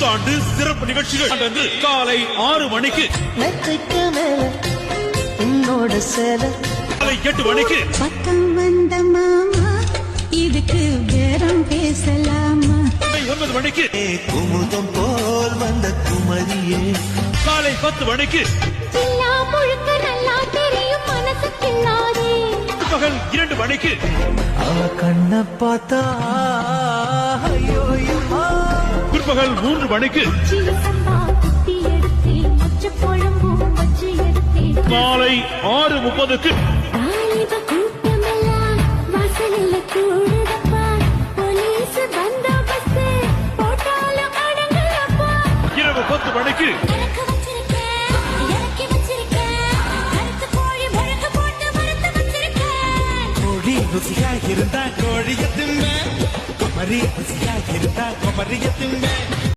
புத்தாண்டு சிறப்பு நிகழ்ச்சிகள் அன்று காலை 6 மணிக்கு நெற்றிக்கு மேல உன்னோட சேல காலை 8 மணிக்கு பக்கம் வந்த மாமா இதுக்கு பேரம் பேசலாமா 9 மணிக்கு குமுதம் போல் வந்த குமரியே காலை 10 மணிக்கு எல்லா முழுக்க நல்லா தெரியும் மனசு கிள்ளாதே பகல் 2 மணிக்கு அவ கண்ண பார்த்தா ஐயோ ஐயோ பிற்பகல் 3 மணிக்கு சம்பா குட்டி எடுத்தே மொச்ச குழம்பும் வச்சு எடுத்தே மாலை 6:30க்கு தாலிப கூட்டமெல்லாம் வாசலில கூடுதப்பா போலீஸ் பந்தோபஸ்து போட்டாலும் அடங்கலப்பா இரவு 10 மணிக்கு இறக்கி வச்சிருக்கேன் கருத்து கோழி முழக்கு போட்டு வறுத்து வச்சிருக்கேன் கோழி ருசியா இருந்தா கோழிய திம்ப குமரி ருசியா இருந்தா குமரிய திம்ப